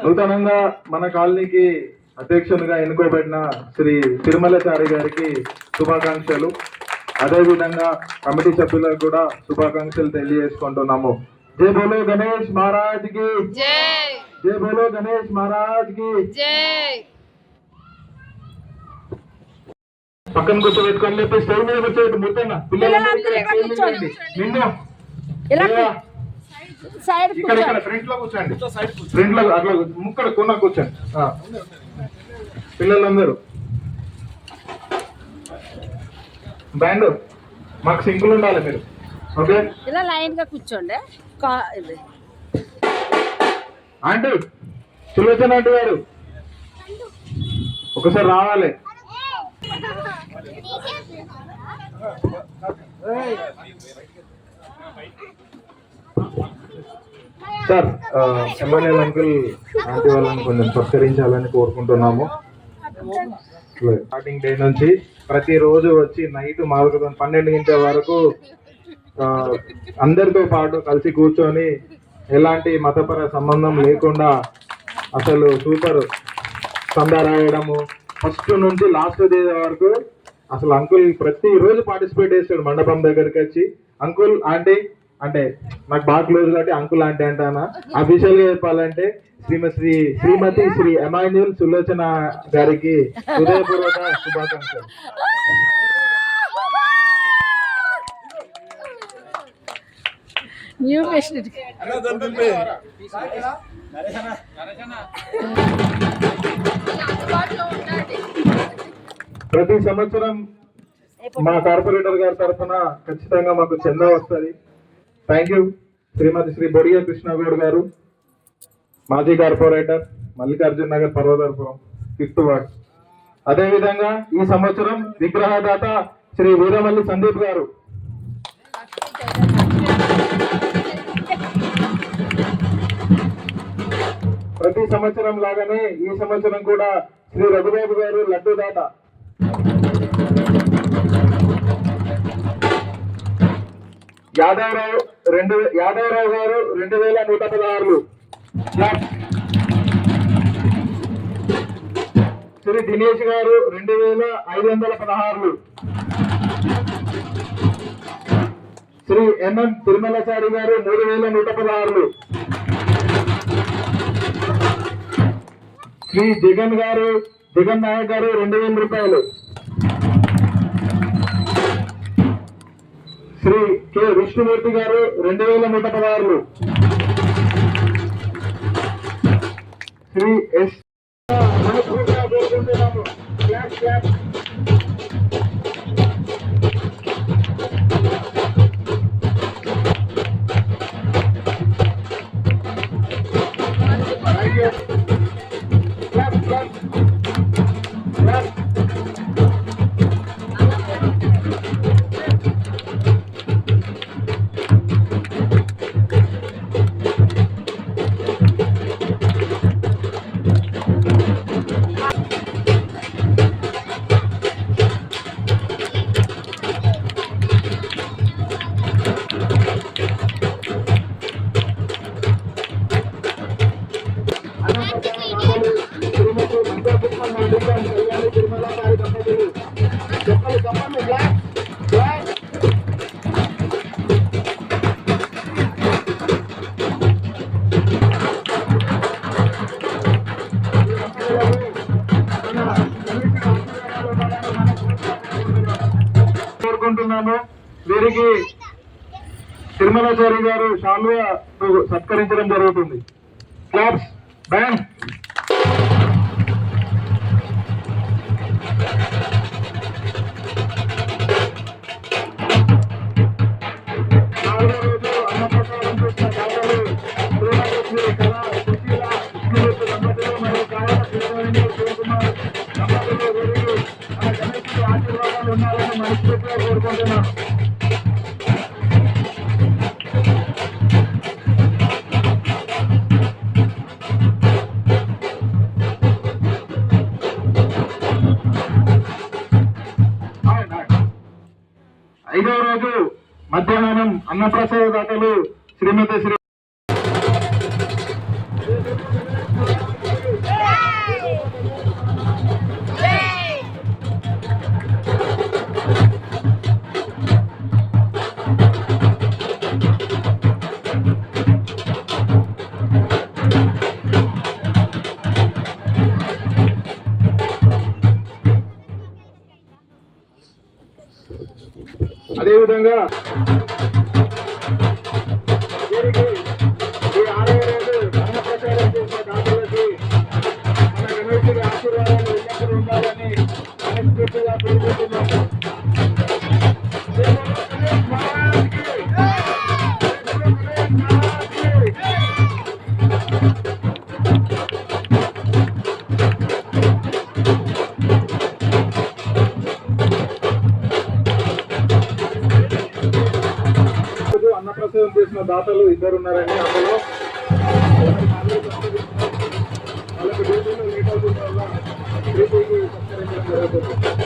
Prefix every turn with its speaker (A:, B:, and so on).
A: నూతనంగా మన కాలనీకి అధ్యక్షునిగా ఎన్నుకోబడిన శ్రీ తిరుమలచారి గారికి శుభాకాంక్షలు. అదేవిధంగా కమిటీ సభ్యులకు కూడా శుభాకాంక్షలు తెలియజేసుకుంటున్నాము. జై బోలో గణేష్ మహారాజ్ కి జై, జై బోలో గణేష్ మహారాజ్ కి జై. పక్కన కూర్చోబెట్టుకొని లేకపోతే స్టైల్ మీద కూర్చోబెట్టి ముట్టంగా నిన్ను ఇక్కడ ఇక్కడ ఫ్రంట్ లో కూర్చోండి, ఫ్రంట్ లో అట్లా ముక్కడ కొన్న కూర్చోండి పిల్లలందరూ. బ్యాండ్ మాకు సింపుల్ ఉండాలి మీరు, ఓకే?
B: ఇలా లైన్ గా కూర్చోండి.
A: ఆంటీ సులోచన ఆంటీ గారు ఒకసారి రావాలి. సార్ ఎమ్మెల్యే అంకుల్ ఆంటీ వాళ్ళని కొంచెం సత్కరించాలని కోరుకుంటున్నాము. స్టార్టింగ్ డే నుంచి ప్రతిరోజు వచ్చి నైట్ 12 గంటల వరకు అందరితో పాటు కలిసి కూర్చొని ఎలాంటి మతపర సంబంధం లేకుండా అసలు సూపర్ సందా రాయడము ఫస్ట్ నుంచి లాస్ట్ డే వరకు అసలు అంకుల్ ప్రతిరోజు పార్టిసిపేట్ చేస్తాడు. మండపం దగ్గరికి వచ్చి అంకుల్ ఆంటీ అంటే నాకు బాగా క్లోజ్ కాబట్టి అంకుల్ ఆంటీ అంటానా. అఫీషియల్ గా చెప్పాలంటే శ్రీమతి శ్రీ ఎమాన్యుల్ సులోచన గారికి హృదయపూర్వక శుభాకాంక్షలు.
B: న్యూ పేషెంట్
A: ప్రతి సంవత్సరం మా కార్పొరేటర్ గారి తరఫున ఖచ్చితంగా మాకు చందా వస్తుంది. Thank you. శ్రీమతి శ్రీ బొడియ కృష్ణగౌడ్ గారు, మాజీ corporator, Mallikarjuna Nagar, Parvathapuram, 5th ward. అదేవిధంగా ఈ సంవత్సరం విగ్రహదాత శ్రీ వీరమల్లి సందీప్ గారు, ప్రతి సంవత్సరం లాగానే ఈ సంవత్సరం కూడా శ్రీ రఘుబాబు గారు లడ్డు దాత, యాదవరావు గారు 2116, శ్రీ దినేష్ గారు 2516, శ్రీ ఎంఎం తిరుమలచారి గారు 3116, శ్రీ జగన్ నాయక్ గారు 2000 రూపాయలు, శ్రీ కె విష్ణుమూర్తి గారు 2116, శ్రీ ఎస్ కోరుకుంటున్నాను. వీరికి తిరుమలచారి గారు శాల్వా సత్కరించడం జరుగుతుంది. Claps, band. ఆశీర్వాదాలు ఉండాలని మనస్ఫూర్తిగా కోరుకుంటున్నాను. 5వ రోజు మధ్యాహ్నం అన్నప్రసాద దాతలు శ్రీమతి శ్రీ అదేవిధంగా వీరికి ఈ 6వ రోజు అన్నప్రసాదం చేసిన దాతలకి మన గణేశుడి ఆశీర్వాదాలు ఎల్లప్పుడూ ఉండాలని మనస్ఫూర్తిగా కోరుకుంటున్నాము. అన్నప్రసాదం చేసిన దాతలు 2 ఉన్నారండి. అందులో వాళ్ళకి డ్యూటీలో లేట్ అవుతుంది వల్ల డ్యూటీకి సత్కరించడం జరుగుతుంది.